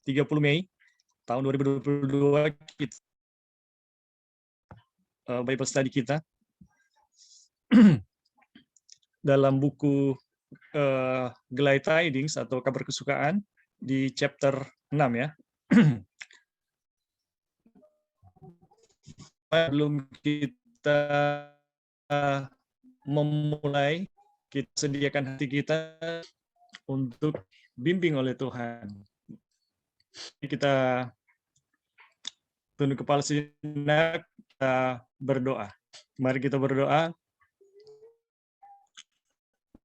30 Mei tahun 2022 kita Bible study kita dalam buku Glad Tidings atau kabar kesukaan di chapter 6 ya. Sebelum kita memulai, kita sediakan hati kita untuk bimbing oleh Tuhan. Kita tunduk kepala sejenak, kita berdoa. Mari kita berdoa.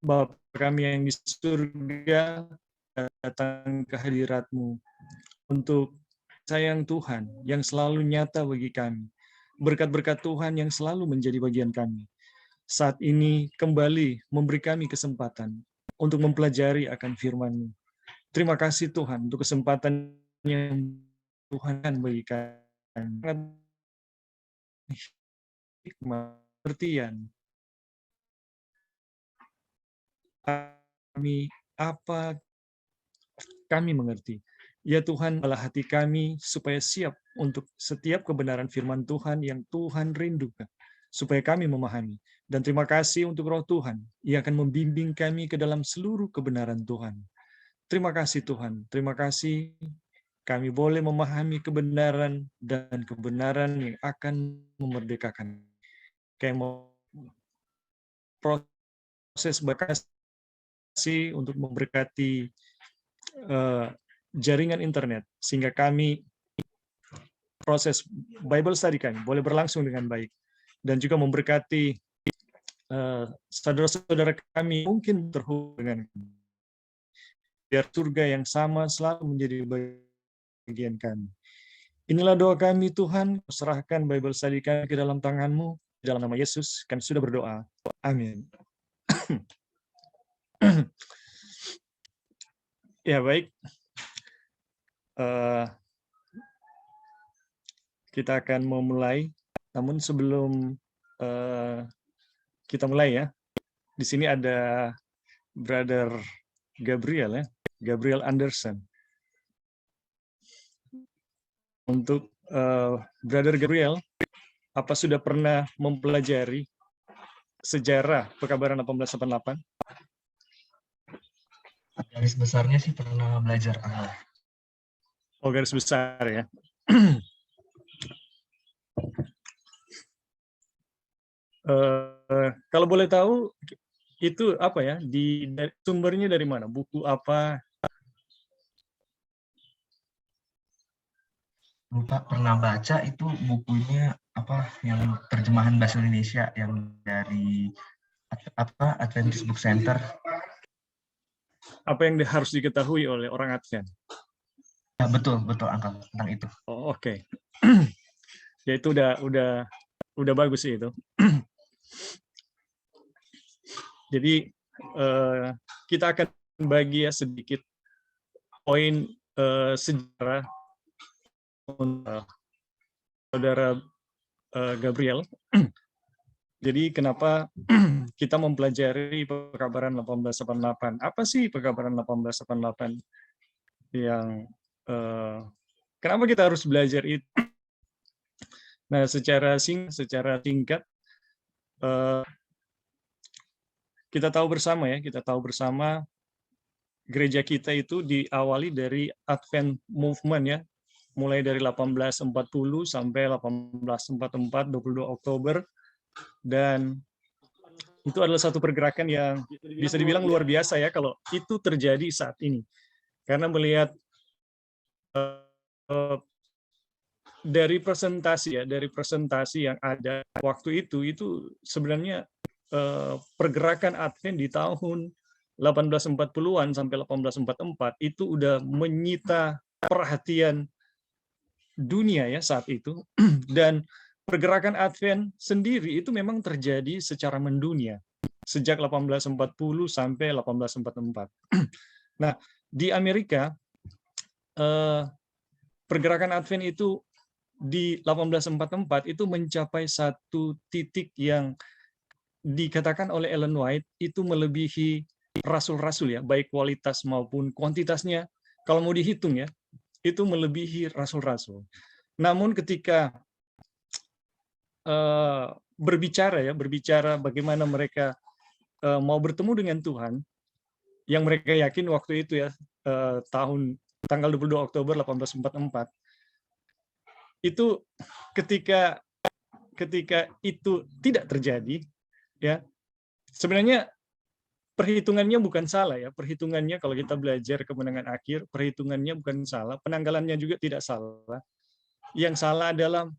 Bapa kami yang di surga, datang ke hadirat-Mu untuk sayang Tuhan yang selalu nyata bagi kami. Berkat-berkat Tuhan yang selalu menjadi bagian kami. Saat ini kembali memberi kami kesempatan untuk mempelajari akan firman-Mu. Terima kasih Tuhan untuk kesempatan yang Tuhan bagi kami. Hikmah, pengertian, apa kami mengerti. Ya Tuhan, balah hati kami supaya siap untuk setiap kebenaran firman Tuhan yang Tuhan rindukan, supaya kami memahami. Dan terima kasih untuk Roh Tuhan, Ia akan membimbing kami ke dalam seluruh kebenaran Tuhan. Terima kasih Tuhan, terima kasih kami boleh memahami kebenaran dan kebenaran yang akan memerdekakan. Kayak mau proses berkasih untuk memberkati jaringan internet, sehingga kami proses Bible study kami boleh berlangsung dengan baik, dan juga memberkati saudara-saudara kami mungkin terhubung dengan kami. Biar surga yang sama selalu menjadi bagian kami. Inilah doa kami Tuhan, serahkan Bible study kami ke dalam tangan-Mu, dalam nama Yesus kami sudah berdoa. Amin. Ya baik, kita akan memulai. Namun sebelum kita mulai ya, di sini ada Brother Gabriel ya, Gabriel Anderson. Untuk Brother Gabriel, apa sudah pernah mempelajari sejarah Pekabaran 1888? Garis besarnya sih pernah belajar awal. Oh, garis besar ya. Kalau boleh tahu itu apa ya? Sumbernya dari mana? Buku apa? Lupa, pernah baca itu bukunya apa yang terjemahan bahasa Indonesia yang dari apa Adventist Book Center. Apa yang harus diketahui oleh orang Advent? Ya, betul Angkal, tentang itu. Oh, oke. Ya itu udah bagus sih itu. Jadi kita akan bagi ya sedikit poin sejarah saudara Gabriel. Jadi kenapa kita mempelajari Pekabaran 1888? Apa sih Pekabaran 1888? Yang kenapa kita harus belajar itu? Nah, secara singkat, kita tahu bersama gereja kita itu diawali dari Advent Movement ya, mulai dari 1840 sampai 1844, 22 Oktober, dan itu adalah satu pergerakan yang bisa dibilang luar biasa ya kalau itu terjadi saat ini. Karena melihat dari presentasi yang ada waktu itu sebenarnya pergerakan Advent di tahun 1840-an sampai 1844 itu udah menyita perhatian dunia ya saat itu. Dan pergerakan Advent sendiri itu memang terjadi secara mendunia sejak 1840 sampai 1844. Nah, di Amerika pergerakan Advent itu di 1844 itu mencapai satu titik yang dikatakan oleh Ellen White itu melebihi rasul-rasul ya, baik kualitas maupun kuantitasnya. Kalau mau dihitung ya, itu melebihi rasul-rasul. Namun ketika berbicara bagaimana mereka mau bertemu dengan Tuhan, yang mereka yakin waktu itu ya, tanggal 22 Oktober 1844, itu ketika itu tidak terjadi, ya sebenarnya perhitungannya bukan salah ya, perhitungannya kalau kita belajar kemenangan akhir, perhitungannya bukan salah, penanggalannya juga tidak salah. Yang salah adalah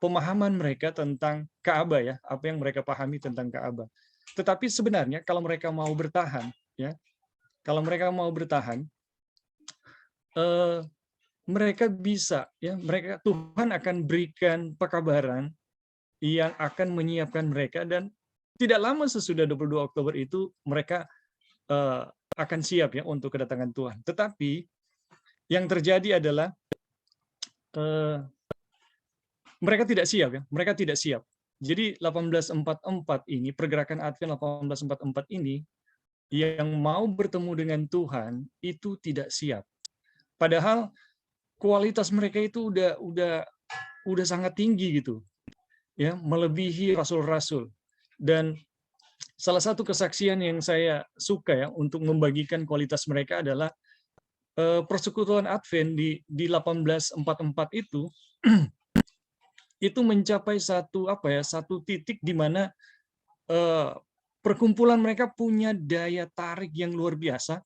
pemahaman mereka tentang Ka'bah ya, apa yang mereka pahami tentang Ka'bah. Tetapi sebenarnya kalau mereka mau bertahan, ya, kalau mereka mau bertahan, mereka bisa, ya, Tuhan akan berikan pekabaran yang akan menyiapkan mereka, dan tidak lama sesudah 22 Oktober itu mereka akan siap ya untuk kedatangan Tuhan. Tetapi yang terjadi adalah mereka tidak siap ya, mereka tidak siap. Jadi 1844 ini, pergerakan Advent 1844 ini, yang mau bertemu dengan Tuhan itu tidak siap. Padahal kualitas mereka itu udah sangat tinggi gitu, ya, melebihi rasul-rasul. Dan salah satu kesaksian yang saya suka ya untuk membagikan kualitas mereka adalah persekutuan Advent di 1844 itu mencapai satu titik di mana perkumpulan mereka punya daya tarik yang luar biasa,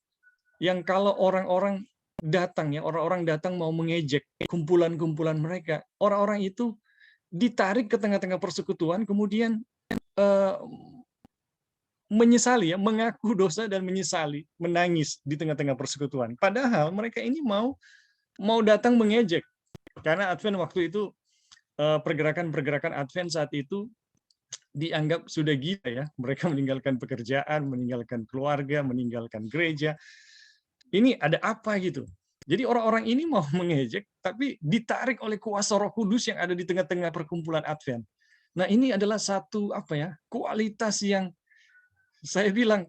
yang kalau orang-orang datang mau mengejek kumpulan-kumpulan mereka, orang-orang itu ditarik ke tengah-tengah persekutuan, kemudian menyesali ya, mengaku dosa dan menyesali, menangis di tengah-tengah persekutuan. Padahal mereka ini mau datang mengejek, karena Advent waktu itu, pergerakan-pergerakan Advent saat itu dianggap sudah gila ya. Mereka meninggalkan pekerjaan, meninggalkan keluarga, meninggalkan gereja. Ini ada apa gitu. Jadi orang-orang ini mau mengejek, tapi ditarik oleh kuasa Roh Kudus yang ada di tengah-tengah perkumpulan Advent. Nah, ini adalah satu kualitas yang saya bilang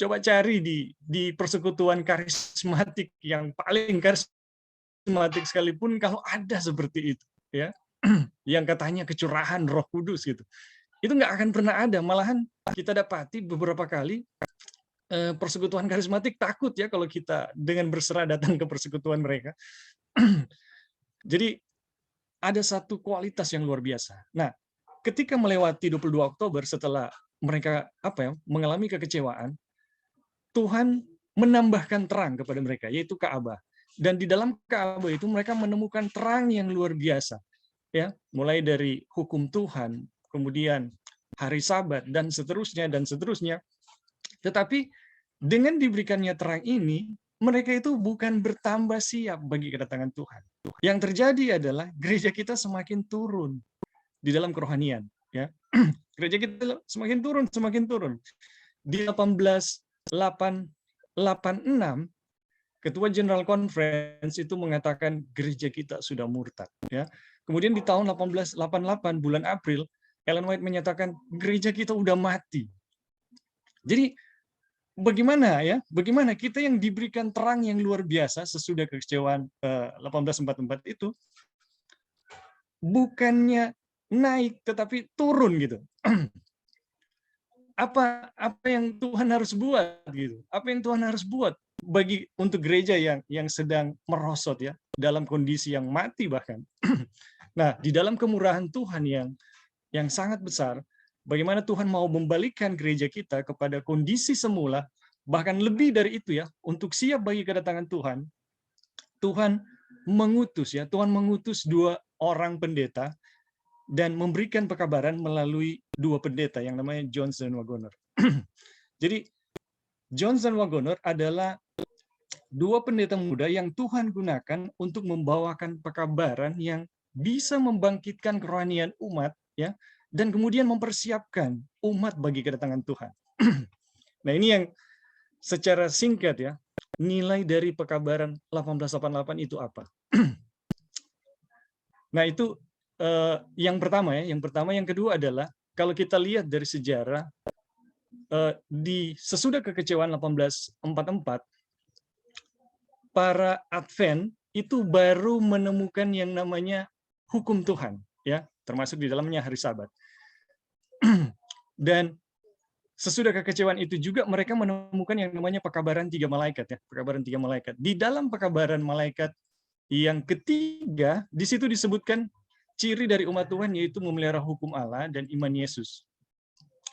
coba cari di persekutuan karismatik yang paling karismatik sekalipun, kalau ada seperti itu, ya, yang katanya kecurahan Roh Kudus gitu, itu nggak akan pernah ada. Malahan kita dapati beberapa kali persekutuan karismatik takut ya kalau kita dengan berserah datang ke persekutuan mereka. Jadi ada satu kualitas yang luar biasa. Nah, ketika melewati 22 Oktober setelah mereka mengalami kekecewaan, Tuhan menambahkan terang kepada mereka, yaitu Ka'bah. Dan di dalam Ka'bah itu mereka menemukan terang yang luar biasa, ya, mulai dari hukum Tuhan, kemudian hari Sabat dan seterusnya dan seterusnya. Tetapi dengan diberikannya terang ini, mereka itu bukan bertambah siap bagi kedatangan Tuhan. Yang terjadi adalah gereja kita semakin turun di dalam kerohanian, ya. Gereja kita semakin turun. Di 1886, Ketua General Conference itu mengatakan gereja kita sudah murtad, ya. Kemudian di tahun 1888 bulan April, Ellen White menyatakan gereja kita udah mati. Jadi bagaimana kita yang diberikan terang yang luar biasa sesudah kekecewaan 1844 itu, bukannya naik tetapi turun gitu. Apa yang Tuhan harus buat gitu? Apa yang Tuhan harus buat untuk gereja yang sedang merosot ya, dalam kondisi yang mati bahkan. Nah, di dalam kemurahan Tuhan yang sangat besar, bagaimana Tuhan mau membalikkan gereja kita kepada kondisi semula, bahkan lebih dari itu ya, untuk siap bagi kedatangan Tuhan. Tuhan mengutus 2 orang pendeta dan memberikan pekabaran melalui 2 pendeta yang namanya Jones dan Wagoner. Jadi Jones dan Wagoner adalah 2 pendeta muda yang Tuhan gunakan untuk membawakan pekabaran yang bisa membangkitkan kerohanian umat ya, dan kemudian mempersiapkan umat bagi kedatangan Tuhan. Nah, ini yang secara singkat ya, nilai dari pekabaran 1888 itu apa? Nah, itu yang pertama ya. Yang kedua adalah kalau kita lihat dari sejarah, sesudah kekecewaan 1844, para Advent itu baru menemukan yang namanya hukum Tuhan, ya, termasuk di dalamnya hari Sabat. Dan sesudah kekecewaan itu juga mereka menemukan yang namanya pekabaran 3 malaikat, ya, pekabaran 3 malaikat. Di dalam pekabaran malaikat yang ketiga, di situ disebutkan ciri dari umat Tuhan yaitu memelihara hukum Allah dan iman Yesus.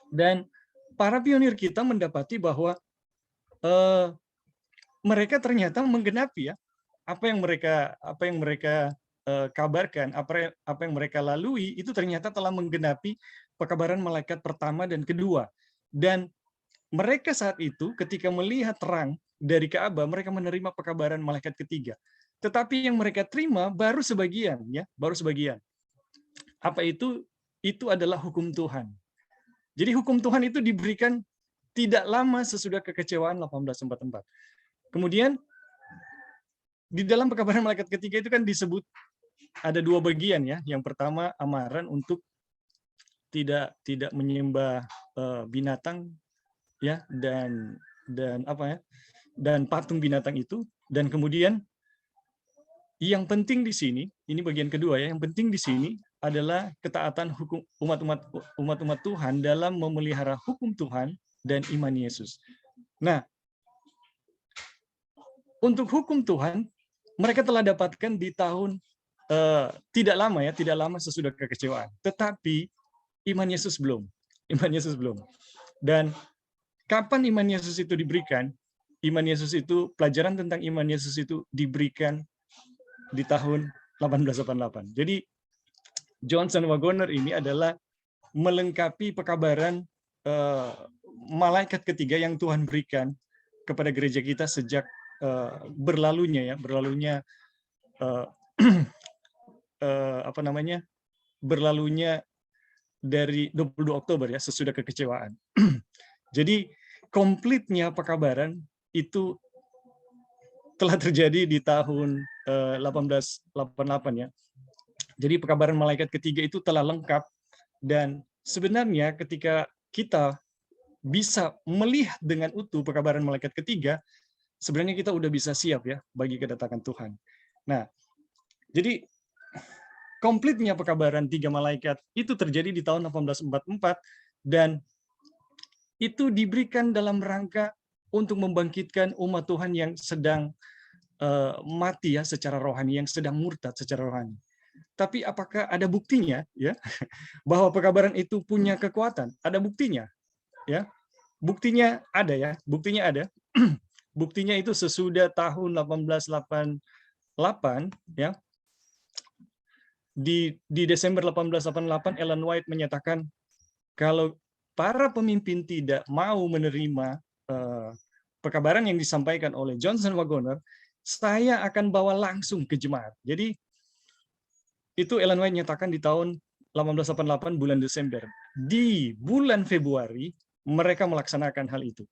Dan para pionir kita mendapati bahwa mereka ternyata menggenapi, ya, apa yang mereka kabarkan, apa yang mereka lalui itu ternyata telah menggenapi pekabaran malaikat pertama dan kedua. Dan mereka saat itu ketika melihat terang dari Ka'bah, mereka menerima pekabaran malaikat ketiga. Tetapi yang mereka terima baru sebagian, ya, baru sebagian. Apa itu? Itu adalah hukum Tuhan. Jadi hukum Tuhan itu diberikan tidak lama sesudah kekecewaan 1844. Kemudian di dalam pekabaran malaikat ketiga itu kan disebut ada 2 bagian, ya. Yang pertama amaran untuk tidak menyembah binatang, ya, dan apa ya? Dan patung binatang itu. Dan kemudian yang penting di sini, ini bagian kedua, ya. Yang penting di sini adalah ketaatan hukum umat-umat Tuhan dalam memelihara hukum Tuhan dan iman Yesus. Nah, untuk hukum Tuhan mereka telah dapatkan di tahun tidak lama, ya, tidak lama sesudah kekecewaan. Tetapi iman Yesus belum. Iman Yesus belum. Dan kapan iman Yesus itu diberikan? Iman Yesus itu, pelajaran tentang iman Yesus itu diberikan di tahun 1888. Jadi Johnson Wagoner ini adalah melengkapi pekabaran malaikat ketiga yang Tuhan berikan kepada gereja kita sejak berlalunya berlalunya dari 22 Oktober, ya, sesudah kekecewaan. Jadi komplitnya pekabaran itu telah terjadi di tahun 1888, ya. Jadi pekabaran malaikat ketiga itu telah lengkap, dan sebenarnya ketika kita bisa melihat dengan utuh pekabaran malaikat ketiga, sebenarnya kita udah bisa siap, ya, bagi kedatangan Tuhan. Nah, jadi komplitnya pekabaran 3 malaikat itu terjadi di tahun 1844, dan itu diberikan dalam rangka untuk membangkitkan umat Tuhan yang sedang mati, ya, secara rohani, yang sedang murtad secara rohani. Tapi apakah ada buktinya, ya, bahwa pekabaran itu punya kekuatan? Ada buktinya, ya. Buktinya ada, ya. Buktinya ada. Buktinya itu sesudah tahun 1888, ya. Di Desember 1888 Ellen White menyatakan kalau para pemimpin tidak mau menerima pekabaran yang disampaikan oleh Johnson Wagoner, saya akan bawa langsung ke jemaat. Jadi itu Ellen White nyatakan di tahun 1888 bulan Desember. Di bulan Februari mereka melaksanakan hal itu.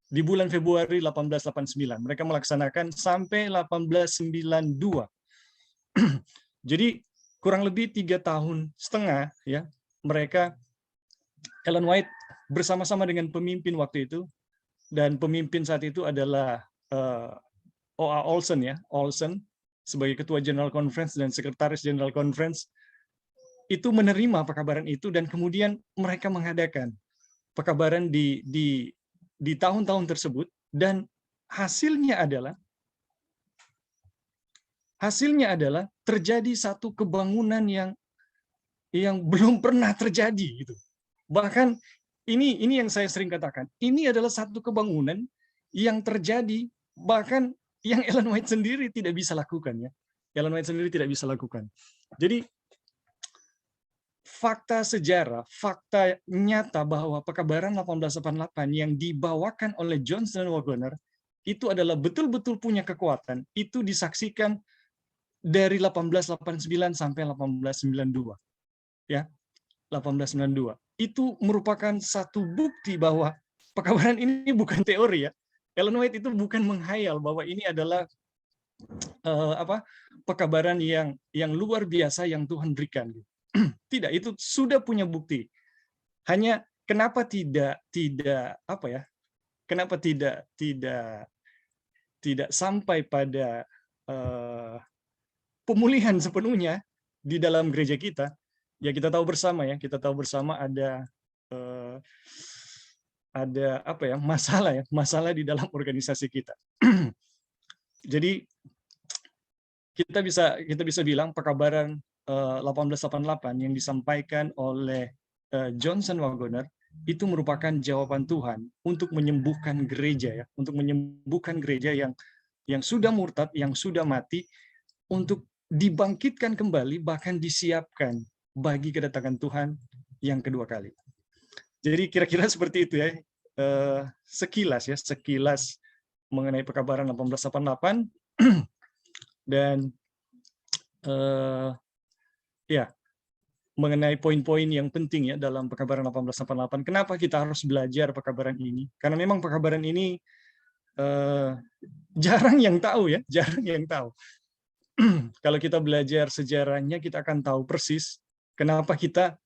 Di bulan Februari 1889 mereka melaksanakan sampai 1892. Jadi kurang lebih 3,5 tahun, ya, mereka, Ellen White bersama-sama dengan pemimpin waktu itu, dan pemimpin saat itu adalah O.A. Olson, ya, Olson sebagai ketua General Conference dan sekretaris General Conference, itu menerima pekabaran itu, dan kemudian mereka mengadakan pekabaran di tahun-tahun tersebut, dan hasilnya adalah terjadi satu kebangunan yang belum pernah terjadi, gitu. Bahkan ini yang saya sering katakan, ini adalah satu kebangunan yang terjadi bahkan yang Ellen White sendiri tidak bisa lakukan, ya. Ellen White sendiri tidak bisa lakukan. Jadi fakta sejarah, fakta nyata bahwa pekabaran 1888 yang dibawakan oleh Johnson Wagoner itu adalah betul-betul punya kekuatan, itu disaksikan dari 1889 sampai 1892. Ya, 1892. Itu merupakan satu bukti bahwa pekabaran ini bukan teori, ya. Ellen White itu bukan menghayal bahwa ini adalah pekabaran yang luar biasa yang Tuhan berikan. Tidak, itu sudah punya bukti. Hanya kenapa kenapa tidak sampai pada pemulihan sepenuhnya di dalam gereja kita, ya kita tahu bersama ada apa ya, masalah di dalam organisasi kita. Jadi kita bisa bilang pekabaran 1888 yang disampaikan oleh Johnson Wagoner itu merupakan jawaban Tuhan untuk menyembuhkan gereja, ya, untuk menyembuhkan gereja yang sudah murtad, yang sudah mati, untuk dibangkitkan kembali, bahkan disiapkan bagi kedatangan Tuhan yang kedua kali. Jadi kira-kira seperti itu ya, sekilas mengenai pekabaran 1888. Dan ya, mengenai poin-poin yang penting ya dalam pekabaran 1888. Kenapa kita harus belajar pekabaran ini? Karena memang pekabaran ini jarang yang tahu ya, jarang yang tahu. Kalau kita belajar sejarahnya, kita akan tahu persis kenapa kita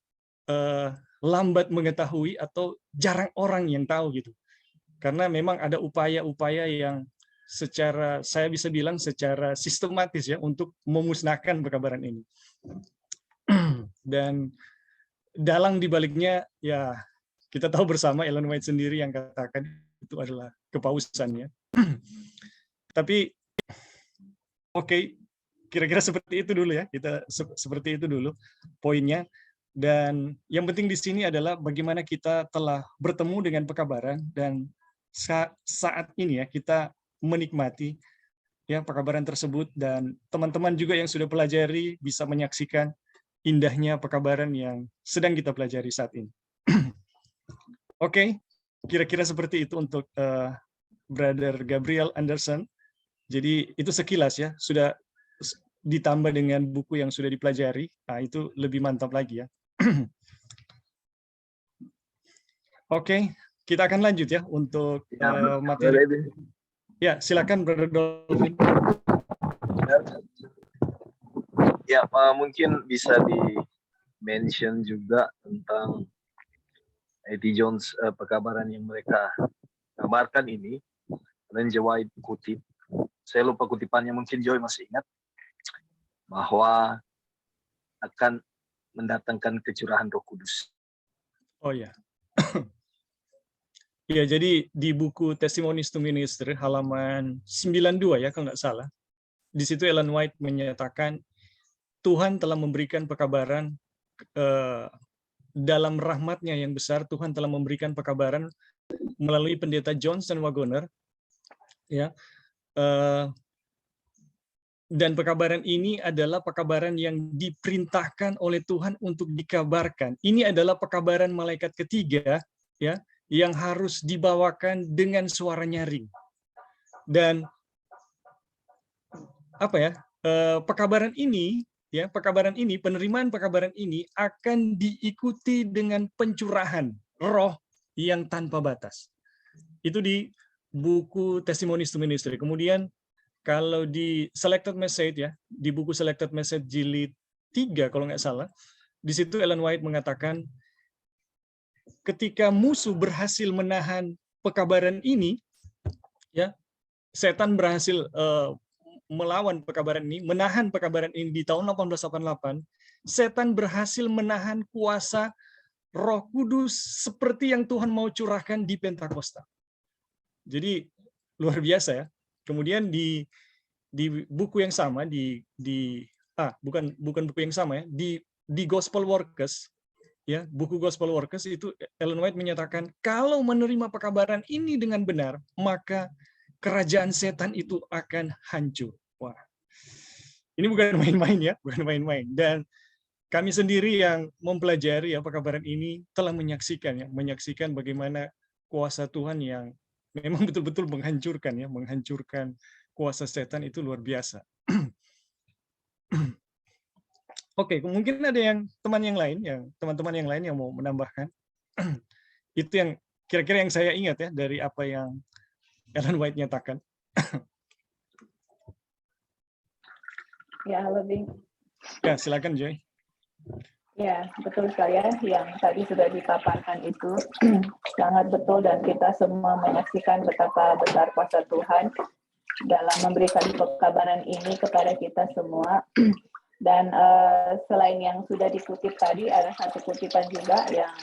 lambat mengetahui atau jarang orang yang tahu gitu. Karena memang ada upaya-upaya yang saya bisa bilang secara sistematis ya untuk memusnahkan pekabaran ini. Dan dalang dibaliknya ya kita tahu bersama, Ellen White sendiri yang katakan itu adalah kepausan ya. Tapi oke, kira-kira seperti itu dulu ya, kita seperti itu dulu poinnya. Dan yang penting di sini adalah bagaimana kita telah bertemu dengan pekabaran, dan saat ini ya kita menikmati ya pekabaran tersebut, dan teman-teman juga yang sudah pelajari bisa menyaksikan indahnya pekabaran yang sedang kita pelajari saat ini. Oke, kira-kira seperti itu untuk Brother Gabriel Anderson. Jadi itu sekilas ya, sudah ditambah dengan buku yang sudah dipelajari, nah itu lebih mantap lagi ya. Oke, kita akan lanjut ya untuk materi. Ya, silakan Brother Dolphin. Ya, mungkin bisa di-mention juga tentang A.T. Jones, pekabaran yang mereka kabarkan ini. Ellen G. White kutip, saya lupa kutipannya, mungkin Joy masih ingat, bahwa akan mendatangkan kecurahan Roh Kudus. Oh ya. Ya, jadi di buku Testimonies to Minister halaman 92 ya kalau nggak salah. Di situ Ellen White menyatakan Tuhan telah memberikan pekabaran dalam rahmatnya yang besar. Tuhan telah memberikan pekabaran melalui pendeta Johnson Wagoner, ya. Dan pekabaran ini adalah pekabaran yang diperintahkan oleh Tuhan untuk dikabarkan. Ini adalah pekabaran malaikat ketiga, ya, yang harus dibawakan dengan suara nyaring. Dan apa ya? Pekabaran ini, ya, penerimaan pekabaran ini akan diikuti dengan pencurahan roh yang tanpa batas. Itu di buku Testimonies to Ministry. Kemudian kalau di Selected Message ya, di buku Selected Message jilid 3 kalau nggak salah, di situ Ellen White mengatakan ketika musuh berhasil menahan pekabaran ini, ya, setan berhasil melawan pekabaran ini, menahan pekabaran ini di tahun 1888, setan berhasil menahan kuasa Roh Kudus seperti yang Tuhan mau curahkan di Pentakosta. Jadi luar biasa ya. Kemudian di buku yang sama bukan buku yang sama ya, di Gospel Workers ya, buku Gospel Workers itu Ellen White menyatakan kalau menerima pekabaran ini dengan benar, maka kerajaan setan itu akan hancur. Wah. Ini bukan main-main ya, bukan main-main. Dan kami sendiri yang mempelajari ya pekabaran ini telah menyaksikan bagaimana kuasa Tuhan yang memang betul-betul menghancurkan kuasa setan itu luar biasa. Oke, mungkin ada teman-teman yang lain yang mau menambahkan. Itu yang kira-kira yang saya ingat ya dari apa yang Ellen White nyatakan. Ya, halo Bing. Ya, silakan Joy. Ya, betul sekali ya, yang tadi sudah dipaparkan itu sangat betul, dan kita semua menyaksikan betapa besar kuasa Tuhan dalam memberikan pekabaran ini kepada kita semua. Dan selain yang sudah dikutip tadi, ada satu kutipan juga yang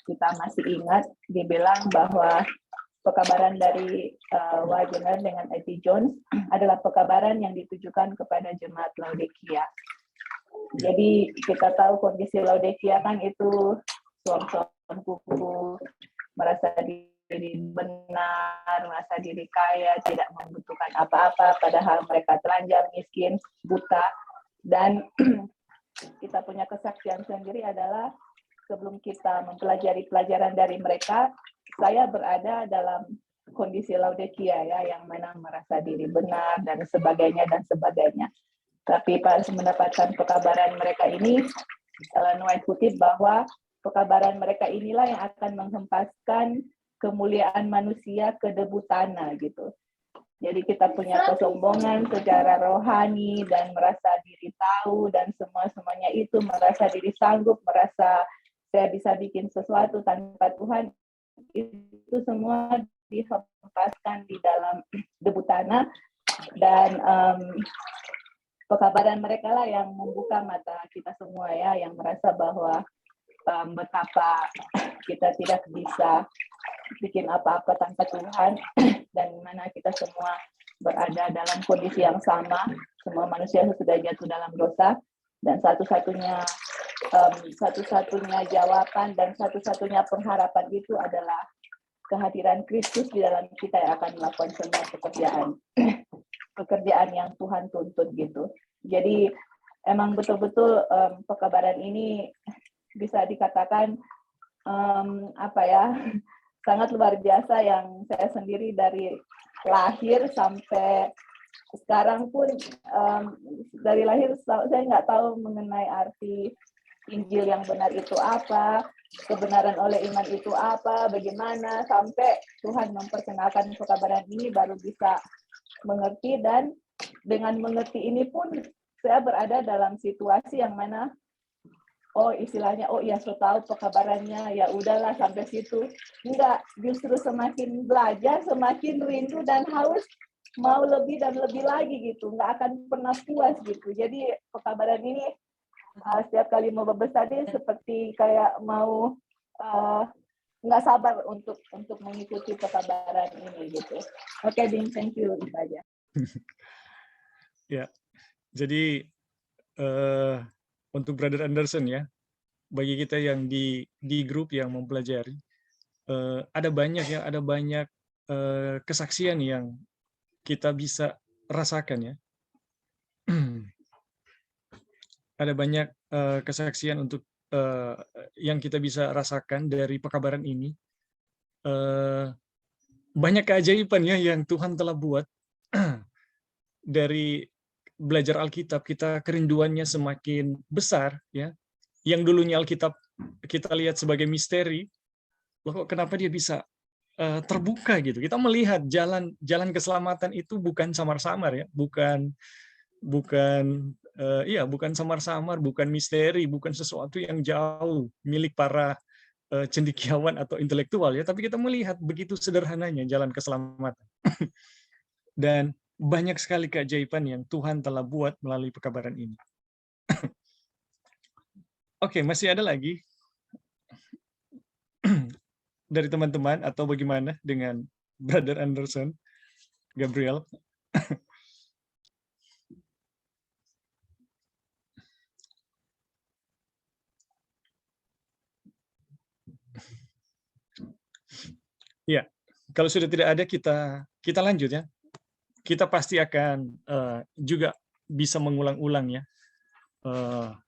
kita masih ingat, dibilang bahwa pekabaran dari Wagner dengan A.T. Jones adalah pekabaran yang ditujukan kepada jemaat Laodikia. Jadi kita tahu kondisi Laodikia kan itu suam-suam kuku, merasa diri benar, merasa diri kaya, tidak membutuhkan apa-apa, padahal mereka telanjang, miskin, buta. Dan kita punya kesaksian sendiri adalah sebelum kita mempelajari pelajaran dari mereka, saya berada dalam kondisi Laodikia ya, yang mana merasa diri benar dan sebagainya dan sebagainya. Tapi pas mendapatkan pekabaran mereka ini, Ellen White kutip bahwa pekabaran mereka inilah yang akan menghempaskan kemuliaan manusia ke debu tanah gitu. Jadi kita punya kesombongan secara rohani dan merasa diri tahu dan semuanya itu, merasa diri sanggup, merasa saya bisa bikin sesuatu tanpa Tuhan, itu semua dihempaskan di dalam debu tanah. Dan pekabaran mereka lah yang membuka mata kita semua ya, yang merasa bahwa betapa kita tidak bisa bikin apa-apa tanpa Tuhan, dan mana kita semua berada dalam kondisi yang sama, semua manusia sudah jatuh dalam dosa, dan satu-satunya jawaban dan satu-satunya pengharapan itu adalah kehadiran Kristus di dalam kita yang akan melakukan semua pekerjaan yang Tuhan tuntut gitu. Jadi emang betul-betul pekabaran ini bisa dikatakan sangat luar biasa, yang saya sendiri dari lahir sampai sekarang pun dari lahir saya nggak tahu mengenai arti Injil yang benar itu apa, kebenaran oleh iman itu apa, bagaimana, sampai Tuhan memperkenalkan pekabaran ini baru bisa mengerti. Dan dengan mengerti ini pun saya berada dalam situasi yang mana istilahnya so tahu pekabarannya, ya udahlah sampai situ. Enggak, justru semakin belajar semakin rindu dan haus mau lebih dan lebih lagi gitu, nggak akan pernah puas gitu. Jadi pekabaran ini setiap kali mau berbesar dia seperti kayak mau nggak sabar untuk mengikuti pekabaran ini gitu. Oke, Bing, thank you, itu aja. Ya, jadi untuk Brother Anderson ya, bagi kita yang di grup yang mempelajari, ada banyak kesaksian yang kita bisa rasakan ya. Ada banyak kesaksian untuk yang kita bisa rasakan dari pekabaran ini. Banyak keajaiban ya yang Tuhan telah buat. Dari belajar Alkitab, kita kerinduannya semakin besar ya. Yang dulunya Alkitab kita lihat sebagai misteri, loh kenapa dia bisa terbuka gitu. Kita melihat jalan keselamatan itu bukan samar-samar ya, bukan samar-samar, bukan misteri, bukan sesuatu yang jauh milik para cendekiawan atau intelektual ya, tapi kita melihat begitu sederhananya jalan keselamatan. Dan banyak sekali keajaiban yang Tuhan telah buat melalui pekabaran ini. Oke, masih ada lagi dari teman-teman atau bagaimana dengan Brother Anderson, Gabriel? Ya, kalau sudah tidak ada kita lanjut ya. Kita pasti akan juga bisa mengulang-ulang ya.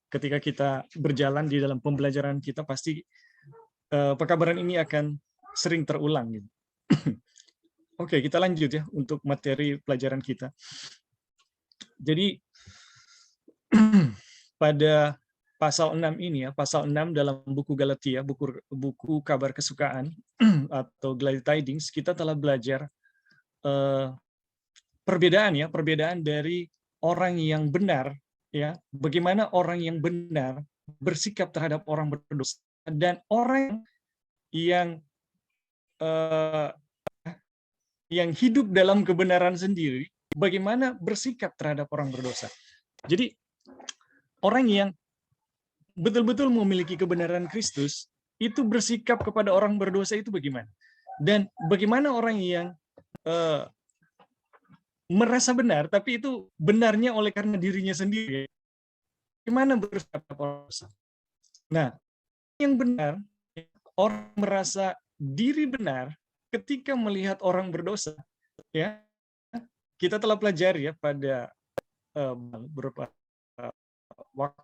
Ketika kita berjalan di dalam pembelajaran kita, pasti pekabaran ini akan sering terulang gitu. Oke, kita lanjut ya untuk materi pelajaran kita. Jadi pada pasal 6 ini ya, pasal 6 dalam buku Galatia, buku kabar kesukaan atau Glad Tidings, kita telah belajar perbedaan dari orang yang benar ya, bagaimana orang yang benar bersikap terhadap orang berdosa, dan orang yang yang hidup dalam kebenaran sendiri, bagaimana bersikap terhadap orang berdosa. Jadi orang yang betul-betul memiliki kebenaran Kristus itu bersikap kepada orang berdosa itu bagaimana? Dan bagaimana orang yang merasa benar, tapi itu benarnya oleh karena dirinya sendiri. Bagaimana bersikap kepada orang berdosa? Nah, yang benar, orang merasa diri benar ketika melihat orang berdosa. Ya, kita telah pelajari ya pada beberapa waktu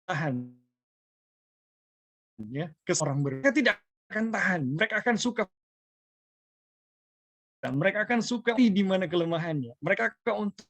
tahan ya ke seorang mereka tidak akan tahan, mereka akan suka, mereka akan suka di mana kelemahannya, mereka akan untuk